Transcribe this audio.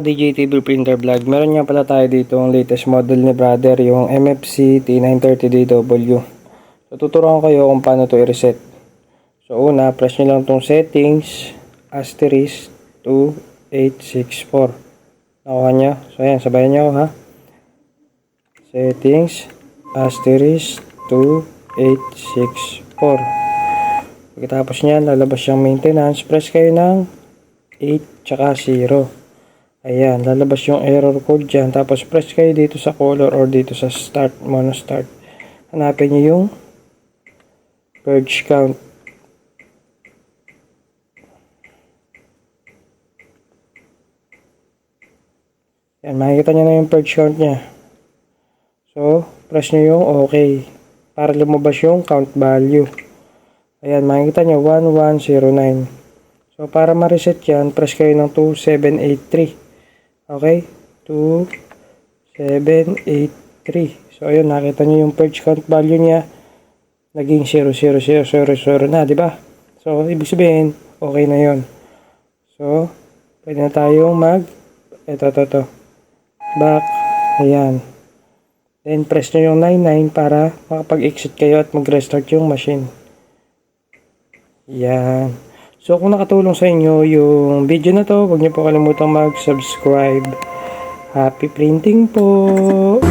ka-DJTV Printer Vlog, meron nga pala tayo dito ang latest model ni brother, yung MFC T930DW. So, tuturuan ko kayo kung paano to i-reset. So, una, press nyo lang tong settings, asterisk 2864. Nakuha nyo? So, ayan, sabayan nyo ha. Settings, asterisk 2864. Pagkatapos nyan, lalabas yung maintenance, press kayo ng 8 tsaka 0. Ayan, lalabas yung error code dyan. Tapos press kayo dito sa color or dito sa start, mono start. Hanapin nyo yung purge count. Ayan, makikita nyo na yung purge count nya. So, press nyo yung OK para lumabas yung count value. Ayan, makikita nyo 1109. So, para ma-reset yan, press kayo ng 2783. Okay? 2783. So, ayun, nakita nyo yung purge count value niya. Naging 00000 na, di ba? So, ibig sabihin, okay na yon. So, pwede na tayong ito. Back. Ayan. Then, press nyo yung 99 para makapag-exit kayo at mag-restart yung machine. Yan. So, kung nakatulong sa inyo yung video na to, huwag niyo po kalimutang mag-subscribe. Happy printing po!